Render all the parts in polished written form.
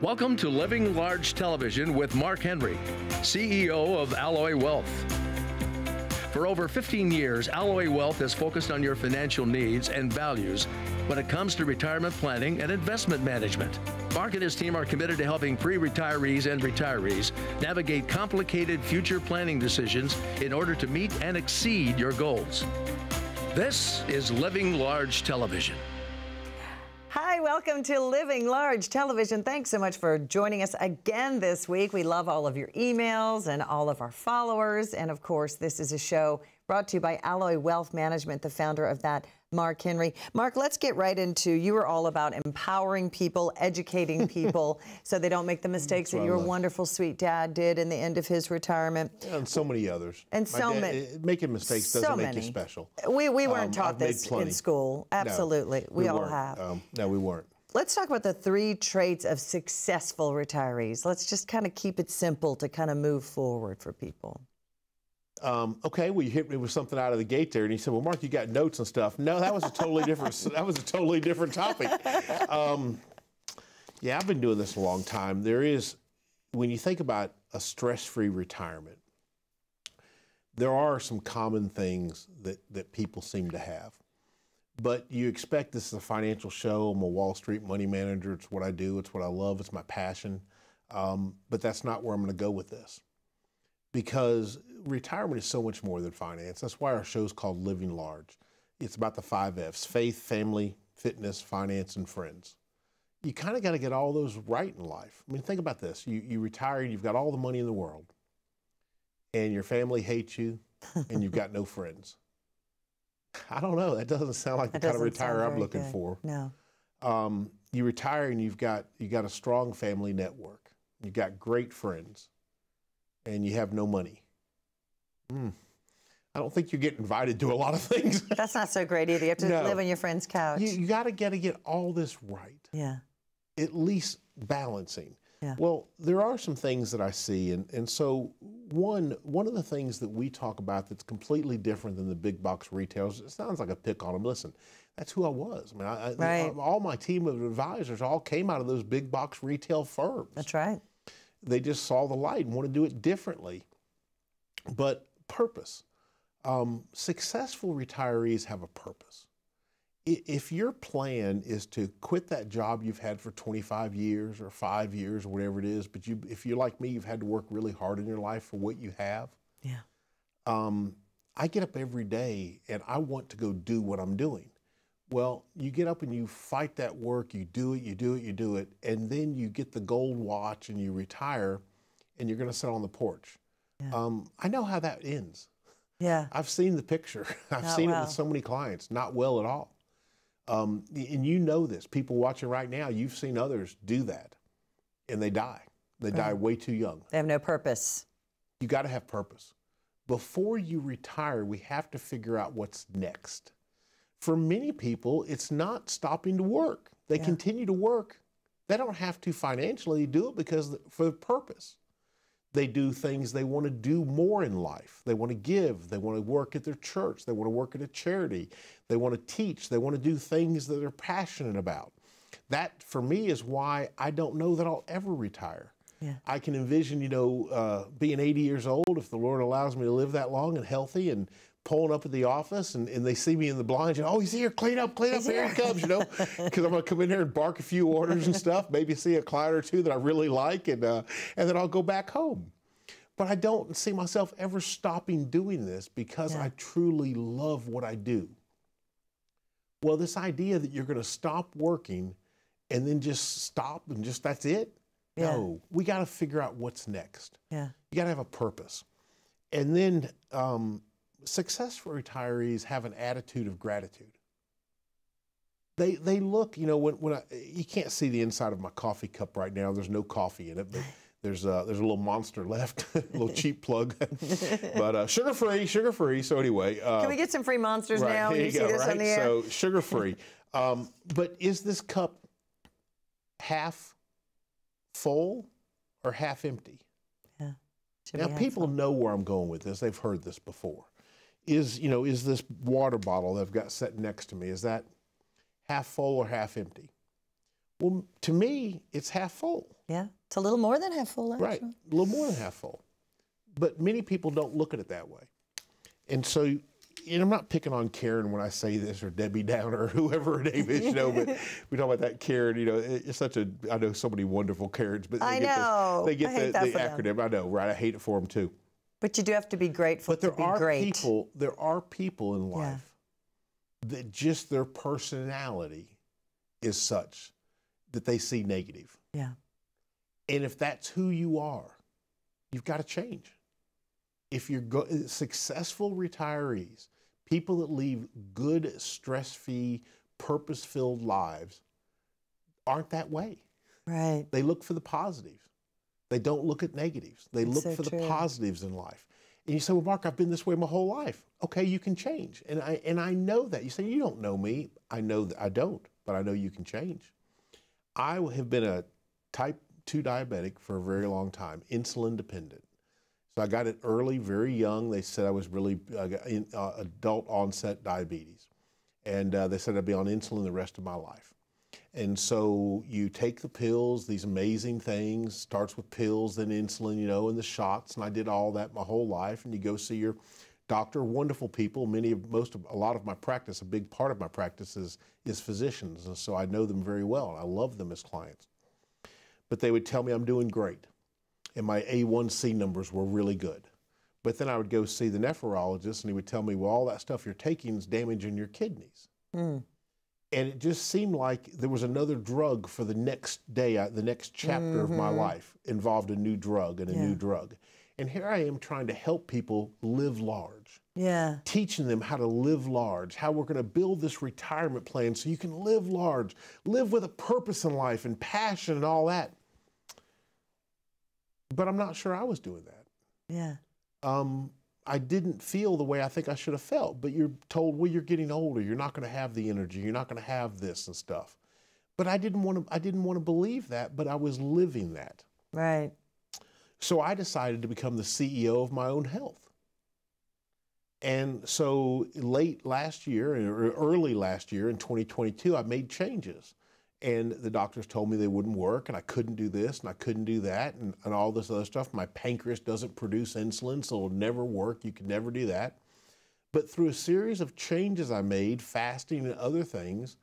Welcome to Living Large Television with Mark Henry, CEO of Alloy Wealth. For over 15 years, Alloy Wealth has focused on your financial needs and values when it comes to retirement planning and investment management. Mark and his team are committed to helping pre-retirees and retirees navigate complicated future planning decisions in order to meet and exceed your goals. This is Living Large Television. Hi, welcome to Living Large Television. Thanks so much for joining us again this week. We love all of your emails and all of our followers. And of course, this is a show brought to you by Alloy Wealth Management, the founder of that, Mark Henry. Mark, let's get right into, you are all about empowering people, educating people so they don't make the mistakes that your wonderful, sweet dad did in the end of his retirement. And so many others. And so many. Making mistakes doesn't make you special. We weren't taught this in school. Absolutely. No, we all have. No, we weren't. Let's talk about the 3 traits of successful retirees. Let's just kind of keep it simple to kind of move forward for people. Okay, well, you hit me with something out of the gate there, and he said, "Well, Mark, you got notes and stuff." No, that was a totally different. That was a totally different topic. Yeah, I've been doing this a long time. There is, when you think about a stress-free retirement, there are some common things that people seem to have. But you expect this is a financial show. I'm a Wall Street money manager. It's what I do. It's what I love. It's my passion. But that's not where I'm going to go with this. Because retirement is so much more than finance. That's why our show is called Living Large. It's about the 5 F's: faith, family, fitness, finance, and friends. You kind of got to get all those right in life. I mean, think about this. You retire and you've got all the money in the world, and your family hates you, and you've got no friends. I don't know. That doesn't sound like the kind of retire I'm looking for. No. You retire and you've got a strong family network. You've got great friends, and you have no money. I don't think you get invited to a lot of things. That's not so great either. You have to live on your friend's couch. You got to get all this right. Yeah. At least balancing. Yeah. Well, there are some things that I see, and so one of the things that we talk about that's completely different than the big box retailers. It sounds like a pick on them. Listen, that's who I was. I mean, all my team of advisors all came out of those big box retail firms. That's right. They just saw the light and want to do it differently. But purpose. Successful retirees have a purpose. If your plan is to quit that job you've had for 25 years or 5 years or whatever it is, but if you're like me, you've had to work really hard in your life for what you have. Yeah. I get up every day and I want to go do what I'm doing. Well, you get up and you fight that work, you do it, and then you get the gold watch and you retire and you're going to sit on the porch. Yeah. I know how that ends. Yeah. I've seen the picture. I've seen it with so many clients. Not well at all. And you know this. People watching right now, you've seen others do that, and they die. They die way too young. They have no purpose. You got to have purpose. Before you retire, we have to figure out what's next. For many people, it's not stopping to work. They continue to work. They don't have to financially do it because for the purpose. They do things they want to do more in life. They want to give. They want to work at their church. They want to work at a charity. They want to teach. They want to do things that they're passionate about. That, for me, is why I don't know that I'll ever retire. Yeah. I can envision, being 80 years old, if the Lord allows me to live that long and healthy, and pulling up at the office and they see me in the blinds, oh, he's here, clean up, here he comes, because I'm going to come in here and bark a few orders and stuff, maybe see a client or two that I really like, and then I'll go back home. But I don't see myself ever stopping doing this because I truly love what I do. Well, this idea that you're going to stop working and then just stop and that's it? Yeah. No, we got to figure out what's next. Yeah. You got to have a purpose. And then successful retirees have an attitude of gratitude. They look, when you can't see the inside of my coffee cup right now. There's no coffee in it, but there's a little Monster left, a little cheap plug, but sugar-free. So anyway, can we get some free Monsters now? Here you see this on the air? So sugar-free. But is this cup half full or half empty? Yeah. Now people know where I'm going with this. They've heard this before. Is this water bottle that I've got set next to me, is that half full or half empty? Well, to me, it's half full. Yeah, it's a little more than half full, actually. Right, a little more than half full. But many people don't look at it that way. And so, and I'm not picking on Karen when I say this, or Debbie Downer, or whoever her name is, but we talk about that Karen, it's such a, I know so many wonderful Karens, but I know. They get the acronym. Them. I know, right? I hate it for them too. But you do have to be grateful to be great. There are people in life that just their personality is such that they see negative. Yeah. And if that's who you are, you've got to change. If you're successful retirees, people that lead good, stress-free, purpose-filled lives aren't that way. Right. They look for the positives. They don't look at negatives. They look for the positives in life. And you say, well, Mark, I've been this way my whole life. Okay, you can change. And I know that. You say, you don't know me. I know that I don't, but I know you can change. I have been a type 2 diabetic for a very long time, insulin dependent. So I got it early, very young. They said I was really adult onset diabetes. And they said I'd be on insulin the rest of my life. And so you take the pills, these amazing things, starts with pills, then insulin, and the shots. And I did all that my whole life. And you go see your doctor, wonderful people. A lot of my practice, a big part of my practice is physicians. And so I know them very well. And I love them as clients. But they would tell me I'm doing great. And my A1C numbers were really good. But then I would go see the nephrologist and he would tell me, well, all that stuff you're taking is damaging your kidneys. Mm. And it just seemed like there was another drug for the next day, the next chapter of my life involved a new drug and a new drug. And here I am trying to help people live large. Yeah. Teaching them how to live large, how we're going to build this retirement plan so you can live large, live with a purpose in life and passion and all that. But I'm not sure I was doing that. Yeah. I didn't feel the way I think I should have felt. But you're told, well, you're getting older. You're not going to have the energy. You're not going to have this and stuff. But I didn't want to believe that. But I was living that. Right. So I decided to become the CEO of my own health. And so late last year, or early last year in 2022, I made changes. And the doctors told me they wouldn't work, and I couldn't do this, and I couldn't do that, and all this other stuff. My pancreas doesn't produce insulin, so it'll never work. You can never do that. But through a series of changes I made, fasting and other things,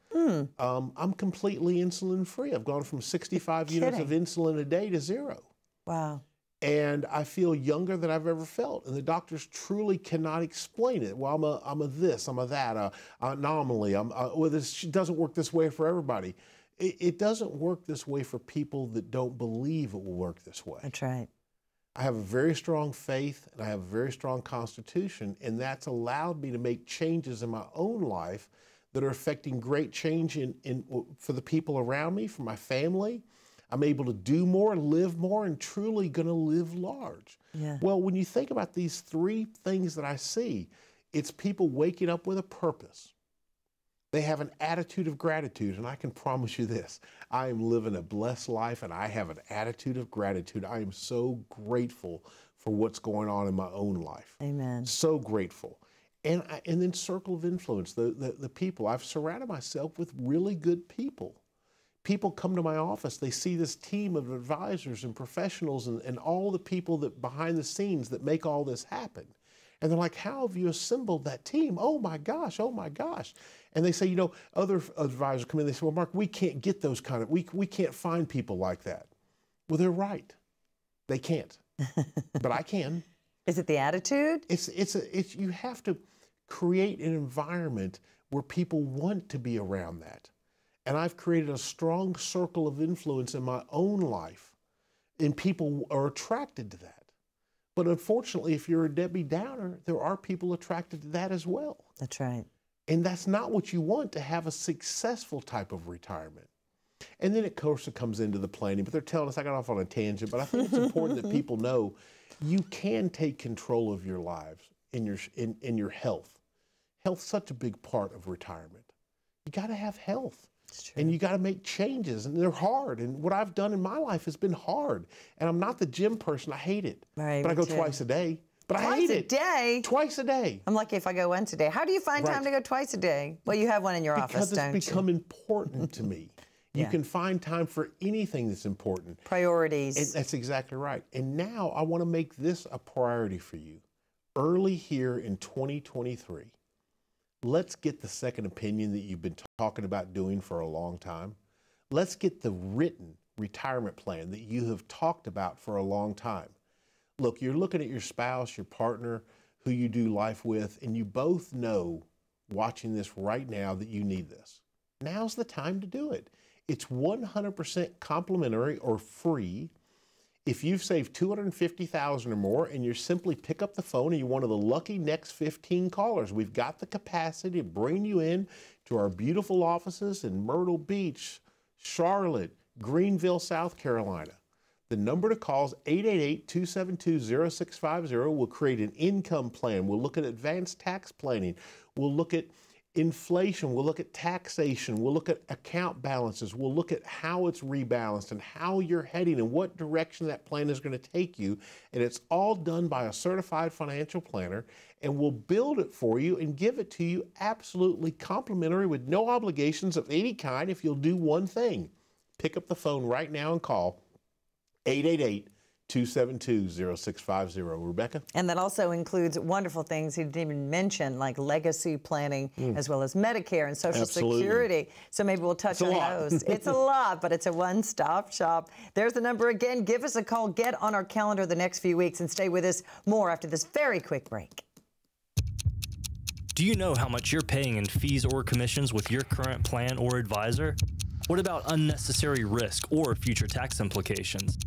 I'm completely insulin-free. I've gone from 65 units of insulin a day to 0. Wow. And I feel younger than I've ever felt. And the doctors truly cannot explain it. Well, I'm a this, I'm a that, anomaly. Well, this doesn't work this way for everybody. It doesn't work this way for people that don't believe it will work this way. That's right. I have a very strong faith and I have a very strong constitution, and that's allowed me to make changes in my own life that are affecting great change for the people around me, for my family. I'm able to do more, live more, and truly going to live large. Yeah. Well, when you think about these 3 things that I see, it's people waking up with a purpose. They have an attitude of gratitude, and I can promise you this. I am living a blessed life, and I have an attitude of gratitude. I am so grateful for what's going on in my own life. Amen. So grateful. And then circle of influence, the people. I've surrounded myself with really good people. People come to my office, they see this team of advisors and professionals and all the people that behind the scenes that make all this happen. And they're like, how have you assembled that team? Oh my gosh, oh my gosh. And they say, other advisors come in, they say, well, Mark, we can't get those kind of, we can't find people like that. Well, they're right. They can't, but I can. Is it the attitude? It's you have to create an environment where people want to be around that. And I've created a strong circle of influence in my own life, and people are attracted to that. But unfortunately, if you're a Debbie Downer, there are people attracted to that as well. That's right. And that's not what you want to have a successful type of retirement. And then, of course, it comes into the planning. But they're telling us, I got off on a tangent, but I think it's important that people know you can take control of your lives in your health. Health's such a big part of retirement. You got to have health. And you got to make changes, and they're hard. And what I've done in my life has been hard. And I'm not the gym person. I hate it. Right, but I go twice a day. But I hate it. Twice a day? Twice a day. I'm lucky if I go once a day. How do you find time to go twice a day? Well, you have one in your office, don't you? Because it's become important to me. You can find time for anything that's important. Priorities. And that's exactly right. And now I want to make this a priority for you. Early here in 2023, let's get the second opinion that you've been talking about doing for a long time. Let's get the written retirement plan that you have talked about for a long time. Look, you're looking at your spouse, your partner, who you do life with, and you both know, watching this right now, that you need this. Now's the time to do it. It's 100% complimentary or free. If you've saved $250,000 or more and you simply pick up the phone and you're one of the lucky next 15 callers, we've got the capacity to bring you in to our beautiful offices in Myrtle Beach, Charlotte, Greenville, South Carolina. The number to call is 888-272-0650. We'll create an income plan. We'll look at advanced tax planning. We'll look at inflation. We'll look at taxation. We'll look at account balances. We'll look at how it's rebalanced and how you're heading and what direction that plan is going to take you. And it's all done by a certified financial planner. And we'll build it for you and give it to you absolutely complimentary with no obligations of any kind if you'll do one thing. Pick up the phone right now and call 888-272-0650. Rebecca? And that also includes wonderful things you didn't even mention, like legacy planning, as well as Medicare and Social Security. So maybe we'll touch on those. It's a lot, but it's a one-stop shop. There's the number again. Give us a call. Get on our calendar the next few weeks and stay with us more after this very quick break. Do you know how much you're paying in fees or commissions with your current plan or advisor? What about unnecessary risk or future tax implications?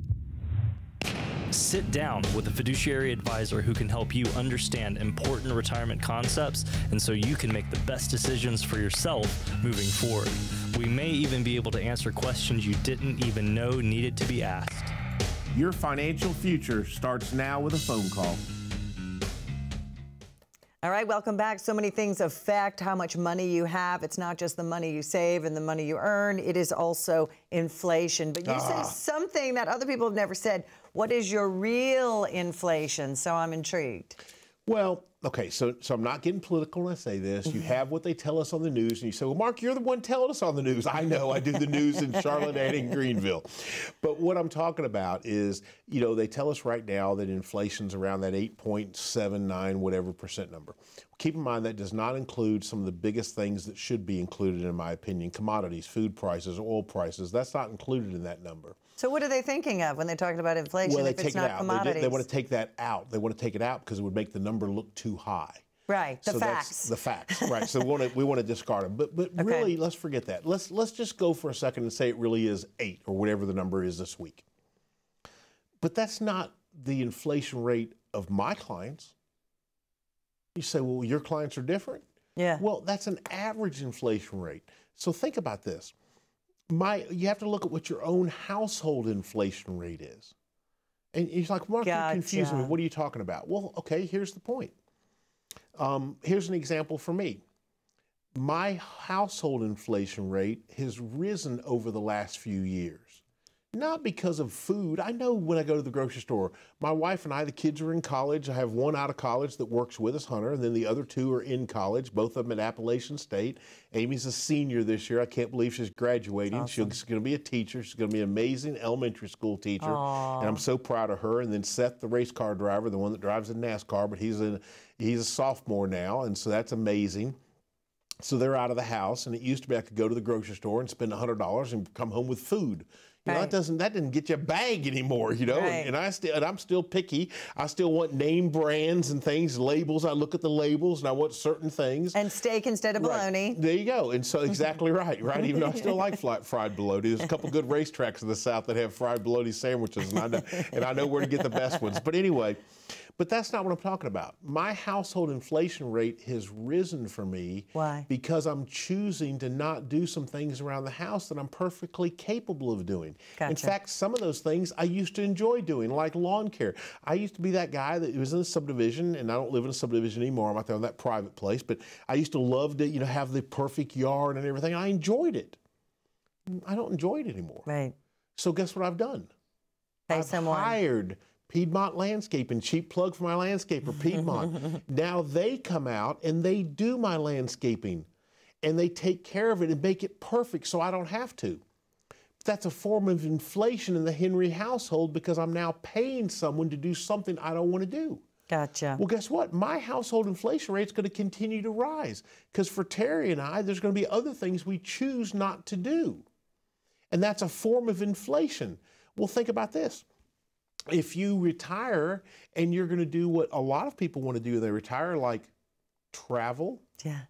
Sit down with a fiduciary advisor who can help you understand important retirement concepts, and so you can make the best decisions for yourself moving forward. We may even be able to answer questions you didn't even know needed to be asked. Your financial future starts now with a phone call. All right, welcome back. So many things affect how much money you have. It's not just the money you save and the money you earn. It is also inflation. But you said something that other people have never said. What is your real inflation? So I'm intrigued. Well, okay, so I'm not getting political when I say this. You have what they tell us on the news, and you say, well, Mark, you're the one telling us on the news. I know, I do the news in Charlotte and in Greenville. But what I'm talking about is, you know, they tell us right now that inflation's around that 8.79 whatever percent number. Keep in mind that does not include some of the biggest things that should be included, in my opinion: commodities, food prices, oil prices. That's not included in that number. So what are they thinking of when they're talking about inflation? Well, if it's not commodities? They want to take that out. They want to take it out because it would make the number look too high. Right, the facts. That's the facts, right. So we want to discard them. But really, let's forget that. Let's just go for a second and say it really is 8 or whatever the number is this week. But that's not the inflation rate of my clients. You say, well, your clients are different? Yeah. Well, that's an average inflation rate. So think about this. You have to look at what your own household inflation rate is. And you're like, Mark, you're confusing me. What are you talking about? Well, okay, here's the point. Here's an example for me. My household inflation rate has risen over the last few years. Not because of food. I know when I go to the grocery store, my wife and I, the kids are in college. I have one out of college that works with us, Hunter, and then the other two are in college, both of them at Appalachian State. Amy's a senior this year. I can't believe she's graduating. Awesome. She's going to be a teacher. She's going to be an amazing elementary school teacher. Aww. And I'm so proud of her. And then Seth, the race car driver, the one that drives in NASCAR, but he's a sophomore now, and so that's amazing. So they're out of the house, and it used to be I could go to the grocery store and spend $100 and come home with food. You know, that didn't get you a bag anymore, you know. Right. And I'm still picky. I still want name brands and things, labels. I look at the labels and I want certain things. And steak instead of bologna. Right. There you go. And so exactly right. Even though I still like fried bologna. There's a couple good racetracks in the South that have fried bologna sandwiches, and I know where to get the best ones. But anyway, but that's not what I'm talking about. My household inflation rate has risen for me. Why? Because I'm choosing to not do some things around the house that I'm perfectly capable of doing. Gotcha. In fact, some of those things I used to enjoy doing, like lawn care. I used to be that guy that was in a subdivision, and I don't live in a subdivision anymore. I'm out there in that private place, but I used to love to, have the perfect yard and everything. I enjoyed it. I don't enjoy it anymore. Right. So guess what I've done? I've hired Piedmont Landscaping, cheap plug for my landscaper, Piedmont. Now they come out and they do my landscaping, and they take care of it and make it perfect so I don't have to. That's a form of inflation in the Henry household because I'm now paying someone to do something I don't want to do. Gotcha. Well, guess what? My household inflation rate is going to continue to rise because for Terry and I, there's going to be other things we choose not to do. And that's a form of inflation. Well, think about this. If you retire and you're going to do what a lot of people want to do when they retire, like travel. Yeah.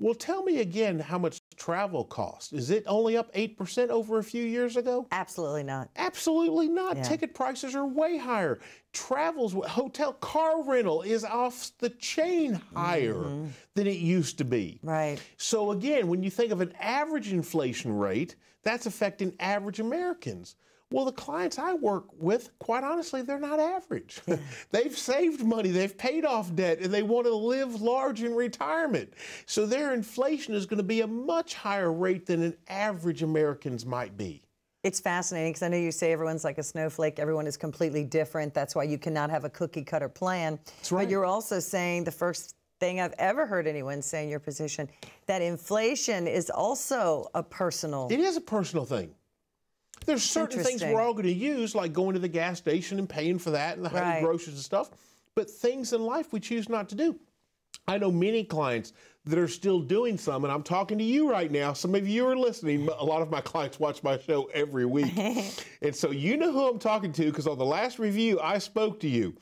Well, tell me again how much travel costs. Is it only up 8% over a few years ago? Absolutely not. Absolutely not. Yeah. Ticket prices are way higher. Travels, hotel, car rental is off the chain higher than it used to be. Right. So again, when you think of an average inflation rate, that's affecting average Americans. Well, the clients I work with, quite honestly, they're not average. Yeah. They've saved money, they've paid off debt, and they want to live large in retirement. So their inflation is going to be a much higher rate than an average American's might be. It's fascinating because I know you say everyone's like a snowflake, everyone is completely different. That's why you cannot have a cookie cutter plan. That's right. But you're also saying the first thing I've ever heard anyone say in your position, that inflation is also a personal. It is a personal thing. There's certain things we're all going to use, like going to the gas station and paying for that and having groceries and stuff. But things in life we choose not to do. I know many clients that are still doing some, and I'm talking to you right now. Some of you are listening. A lot of my clients watch my show every week. And so you know who I'm talking to because on the last review, I spoke to you.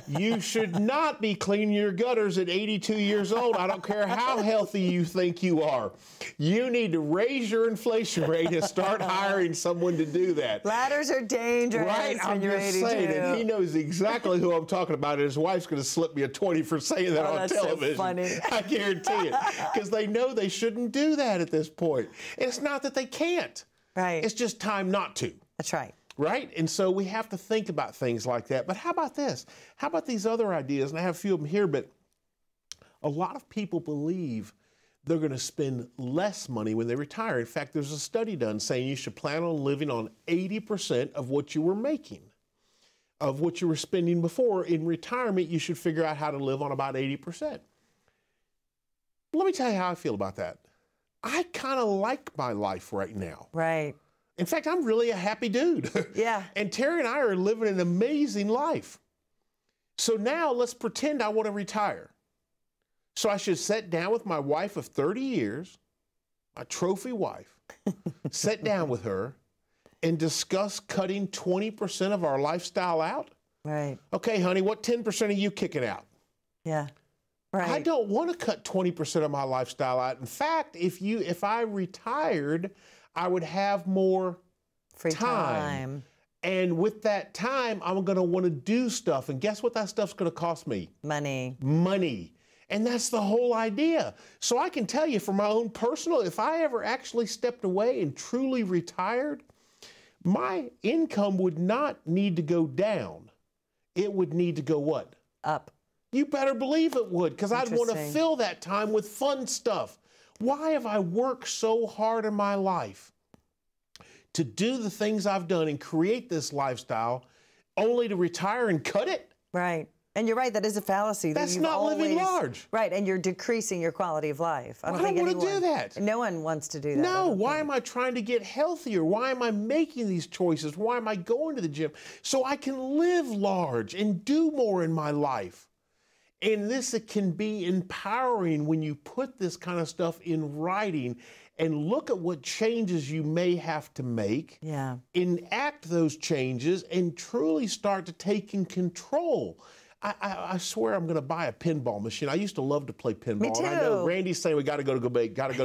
You should not be cleaning your gutters at 82 years old. I don't care how healthy you think you are. You need to raise your inflation rate and start hiring someone to do that. Ladders are dangerous. Right, I'm just saying, and he knows exactly who I'm talking about, and his wife's going to slip me a 20 for saying that on television. So funny. I guarantee it, because they know they shouldn't do that at this point. And it's not that they can't. Right. It's just time not to. That's right. Right? And so we have to think about things like that. But how about this? How about these other ideas? And I have a few of them here, but a lot of people believe they're going to spend less money when they retire. In fact, there's a study done saying you should plan on living on 80% of what you were making, of what you were spending before. In retirement, you should figure out how to live on about 80%. Let me tell you how I feel about that. I kind of like my life right now. Right. In fact, I'm really a happy dude. Yeah. And Terry and I are living an amazing life. So now let's pretend I want to retire. So I should sit down with my wife of 30 years, my trophy wife, sit down with her and discuss cutting 20% of our lifestyle out. Right. Okay, honey, what 10% are you kicking out? Yeah. Right. I don't want to cut 20% of my lifestyle out. In fact, if I retired, I would have more free time. And with that time, I'm going to want to do stuff. And guess what that stuff's going to cost me? Money. Money. And that's the whole idea. So I can tell you from my own personal, if I ever actually stepped away and truly retired, my income would not need to go down. It would need to go what? Up. You better believe it would, because I'd want to fill that time with fun stuff. Why have I worked so hard in my life to do the things I've done and create this lifestyle only to retire and cut it? Right. And you're right, that is a fallacy. That's not living large. Right, and you're decreasing your quality of life. I don't want to do that. No one wants to do that. No, why am I trying to get healthier? Why am I making these choices? Why am I going to the gym? So I can live large and do more in my life. And this, it can be empowering when you put this kind of stuff in writing and look at what changes you may have to make, enact those changes, and truly start to take in control. I swear I'm going to buy a pinball machine. I used to love to play pinball. Me too. And I know Randy's saying we got to go to break. We're going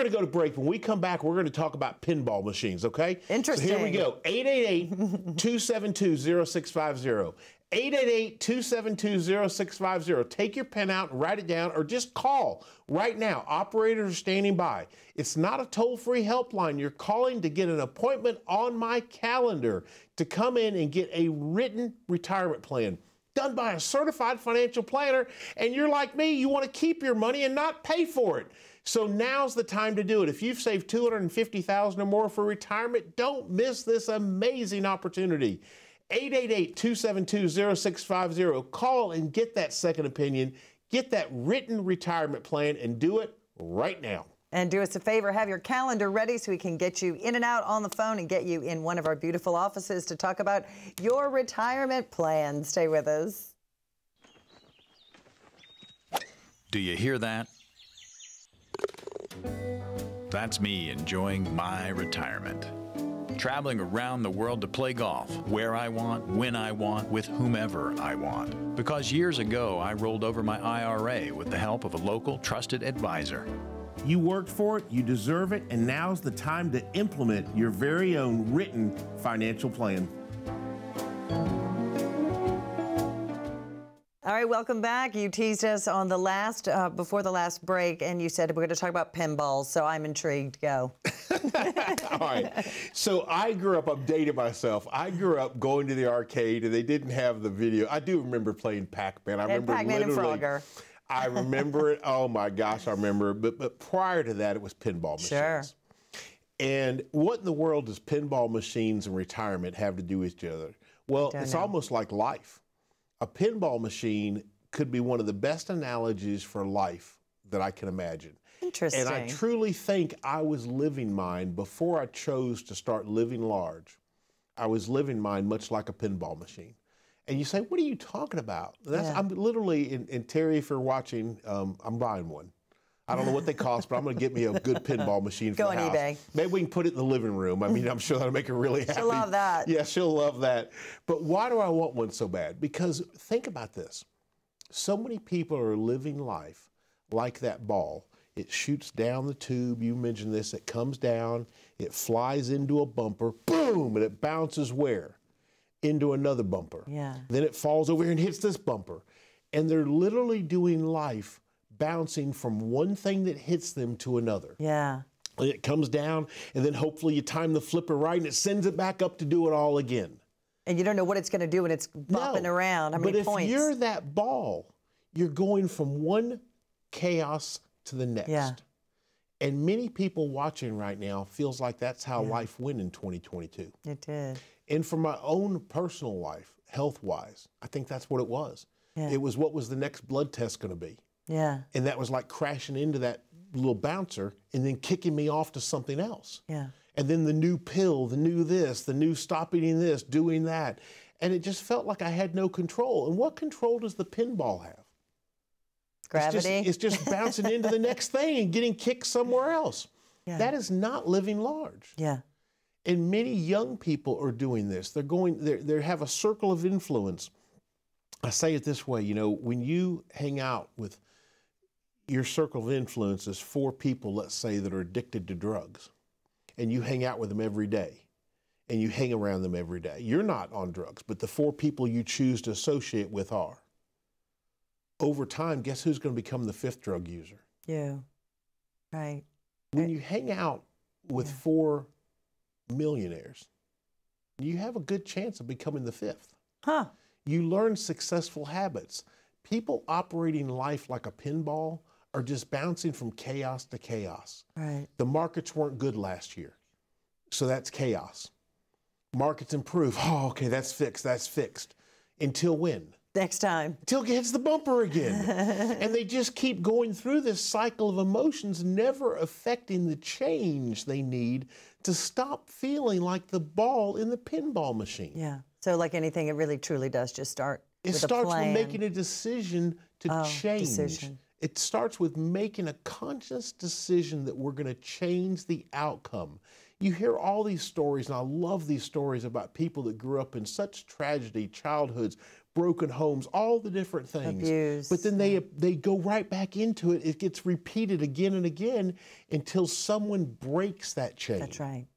to go to break. When we come back, we're going to talk about pinball machines, okay? Interesting. So here we go. 888-272-0650. 888-272-0650. Take your pen out and write it down, or just call right now. Operators are standing by. It's not a toll-free helpline. You're calling to get an appointment on my calendar to come in and get a written retirement plan done by a certified financial planner. And you're like me, you want to keep your money and not pay for it. So now's the time to do it. If you've saved $250,000 or more for retirement, don't miss this amazing opportunity. 888-272-0650. Call and get that second opinion. Get that written retirement plan and do it right now. And do us a favor, have your calendar ready so we can get you in and out on the phone and get you in one of our beautiful offices to talk about your retirement plan. Stay with us. Do you hear that? That's me enjoying my retirement. Traveling around the world to play golf, where I want, when I want, with whomever I want. Because years ago, I rolled over my IRA with the help of a local trusted advisor. You worked for it, you deserve it, and now's the time to implement your very own written financial plan. All right, welcome back. You teased us on the last, before the last break, and you said we're going to talk about pinballs, so I'm intrigued. Go. All right. So I grew up, I'm dating myself. I grew up going to the arcade, and they didn't have the video. I do remember playing Pac-Man. I remember Pac-Man and Frogger. I remember it. Oh my gosh, I remember it. But prior to that, it was pinball machines. Sure. And what in the world does pinball machines and retirement have to do with each other? Well, it's almost like life. A pinball machine could be one of the best analogies for life that I can imagine. Interesting. And I truly think I was living mine before I chose to start living large. I was living mine much like a pinball machine. And you say, what are you talking about? I'm literally, and Terry, if you're watching, I'm buying one. I don't know what they cost, but I'm going to get me a good pinball machine for the house. Go on eBay. Maybe we can put it in the living room. I mean, I'm sure that'll make her really happy. She'll love that. Yeah, she'll love that. But why do I want one so bad? Because think about this. So many people are living life like that ball. It shoots down the tube. You mentioned this. It comes down. It flies into a bumper. Boom! And it bounces where? Into another bumper. Yeah. Then it falls over here and hits this bumper. And they're literally doing life bouncing from one thing that hits them to another. Yeah. And it comes down, and then hopefully you time the flipper right, and it sends it back up to do it all again. And you don't know what it's going to do when it's bopping around. How many points? But if you're that ball, you're going from one chaos to the next. Yeah. And many people watching right now feels like that's how life went in 2022. It did. And for my own personal life, health-wise, I think that's what it was. Yeah. It was what was the next blood test going to be. Yeah. And that was like crashing into that little bouncer and then kicking me off to something else. Yeah. And then the new pill, the new this, the new stop eating this, doing that. And it just felt like I had no control. And what control does the pinball have? Gravity. It's just bouncing into the next thing and getting kicked somewhere else. Yeah. That is not living large. Yeah. And many young people are doing this. They have a circle of influence. I say it this way, you know, when you hang out with your circle of influence is 4 people, let's say, that are addicted to drugs, and you hang out with them every day, and you hang around them every day. You're not on drugs, but the 4 people you choose to associate with are. Over time, guess who's going to become the 5th drug user? You. Right. When you hang out with 4 millionaires, you have a good chance of becoming the 5th. Huh. You learn successful habits. People operating life like a pinball are just bouncing from chaos to chaos. Right. The markets weren't good last year, so that's chaos. Markets improve. Oh, okay, that's fixed. Until when? Next time. Until it hits the bumper again. And they just keep going through this cycle of emotions, never affecting the change they need to stop feeling like the ball in the pinball machine. Yeah. So like anything, it really truly does just start It with a starts plan. with making a decision to change. Decision. It starts with making a conscious decision that we're going to change the outcome. You hear all these stories, and I love these stories about people that grew up in such tragedy, childhoods, broken homes, all the different things. Abuse. But then they go right back into it. It gets repeated again and again until someone breaks that chain. That's right.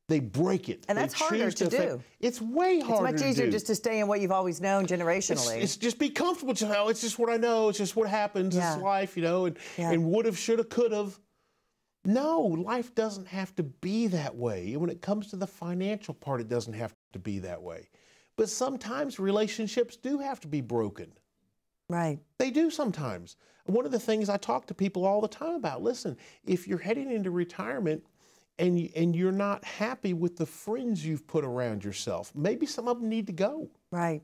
They break it. And that's harder to do. It's way harder to do. It's much easier just to stay in what you've always known generationally. It's just be comfortable. It's just what I know. It's just what happens. It's life, you know, and would have, should have, could have. No, life doesn't have to be that way. And when it comes to the financial part, it doesn't have to be that way. But sometimes relationships do have to be broken. Right. They do sometimes. One of the things I talk to people all the time about, listen, if you're heading into retirement and you're not happy with the friends you've put around yourself, maybe some of them need to go. Right.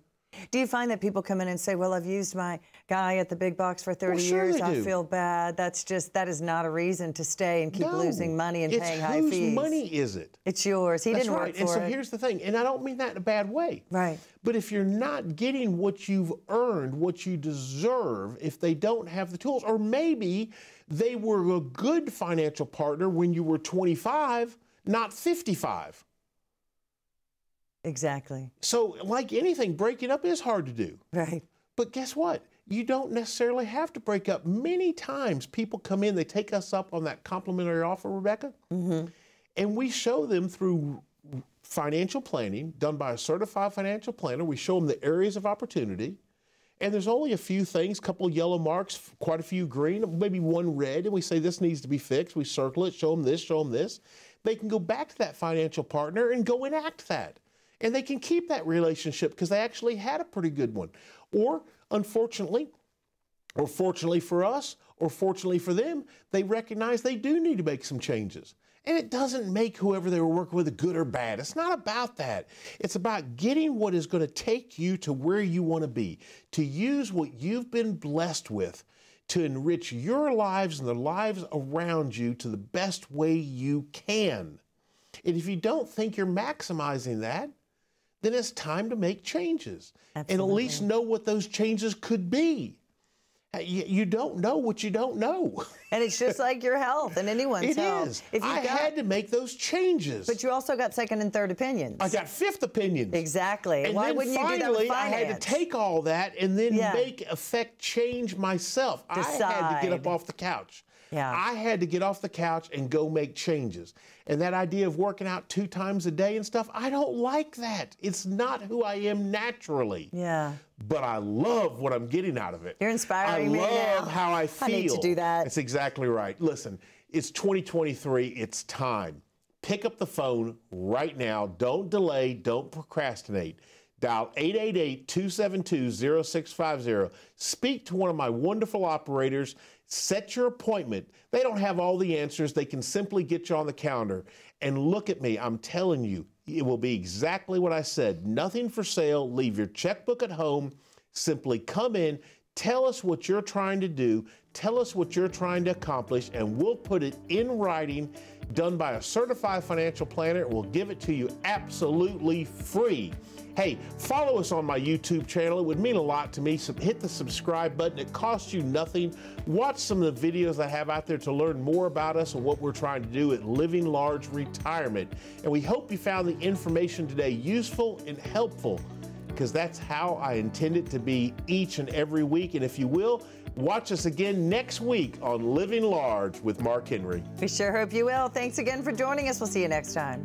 Do you find that people come in and say, well, I've used my guy at the big box for 30 years. I feel bad. That is not a reason to stay and keep losing money and paying high fees. Whose money is it? It's yours. He didn't work for it. And so here's the thing, and I don't mean that in a bad way. Right. But if you're not getting what you've earned, what you deserve, if they don't have the tools, or maybe they were a good financial partner when you were 25, not 55. Exactly. So like anything, breaking up is hard to do. Right. But guess what? You don't necessarily have to break up. Many times people come in, they take us up on that complimentary offer, Rebecca, and we show them through financial planning done by a certified financial planner. We show them the areas of opportunity, and there's only a few things, a couple of yellow marks, quite a few green, maybe one red, and we say this needs to be fixed. We circle it, show them this, show them this. They can go back to that financial partner and go enact that. And they can keep that relationship because they actually had a pretty good one. Or, unfortunately, or fortunately for us, or fortunately for them, they recognize they do need to make some changes. And it doesn't make whoever they were working with good or bad. It's not about that. It's about getting what is going to take you to where you want to be, to use what you've been blessed with to enrich your lives and the lives around you to the best way you can. And if you don't think you're maximizing that, then it's time to make changes. Absolutely. And at least know what those changes could be. You don't know what you don't know. And it's just like your health and anyone's health. It is. I had to make those changes. But you also got second and third opinions. I got fifth opinions. Exactly. And why then wouldn't finally, you do that with finance? I had to take all that and then affect change myself. Decide. I had to get up off the couch. Yeah. I had to get off the couch and go make changes. And that idea of working out 2 times a day and stuff, I don't like that. It's not who I am naturally. Yeah. But I love what I'm getting out of it. You're inspiring me now. I love how I feel. I need to do that. That's exactly right. Listen, it's 2023. It's time. Pick up the phone right now. Don't delay. Don't procrastinate. Dial 888-272-0650. Speak to one of my wonderful operators. Set your appointment. They don't have all the answers. They can simply get you on the calendar. And look at me. I'm telling you, it will be exactly what I said. Nothing for sale. Leave your checkbook at home. Simply come in. Tell us what you're trying to do. Tell us what you're trying to accomplish, and we'll put it in writing, done by a certified financial planner. We'll give it to you absolutely free. Hey, follow us on my YouTube channel. It would mean a lot to me. So hit the subscribe button. It costs you nothing. Watch some of the videos I have out there to learn more about us and what we're trying to do at Living Large Retirement. And we hope you found the information today useful and helpful, because that's how I intend it to be each and every week. And if you will, watch us again next week on Living Large with Mark Henry. We sure hope you will. Thanks again for joining us. We'll see you next time.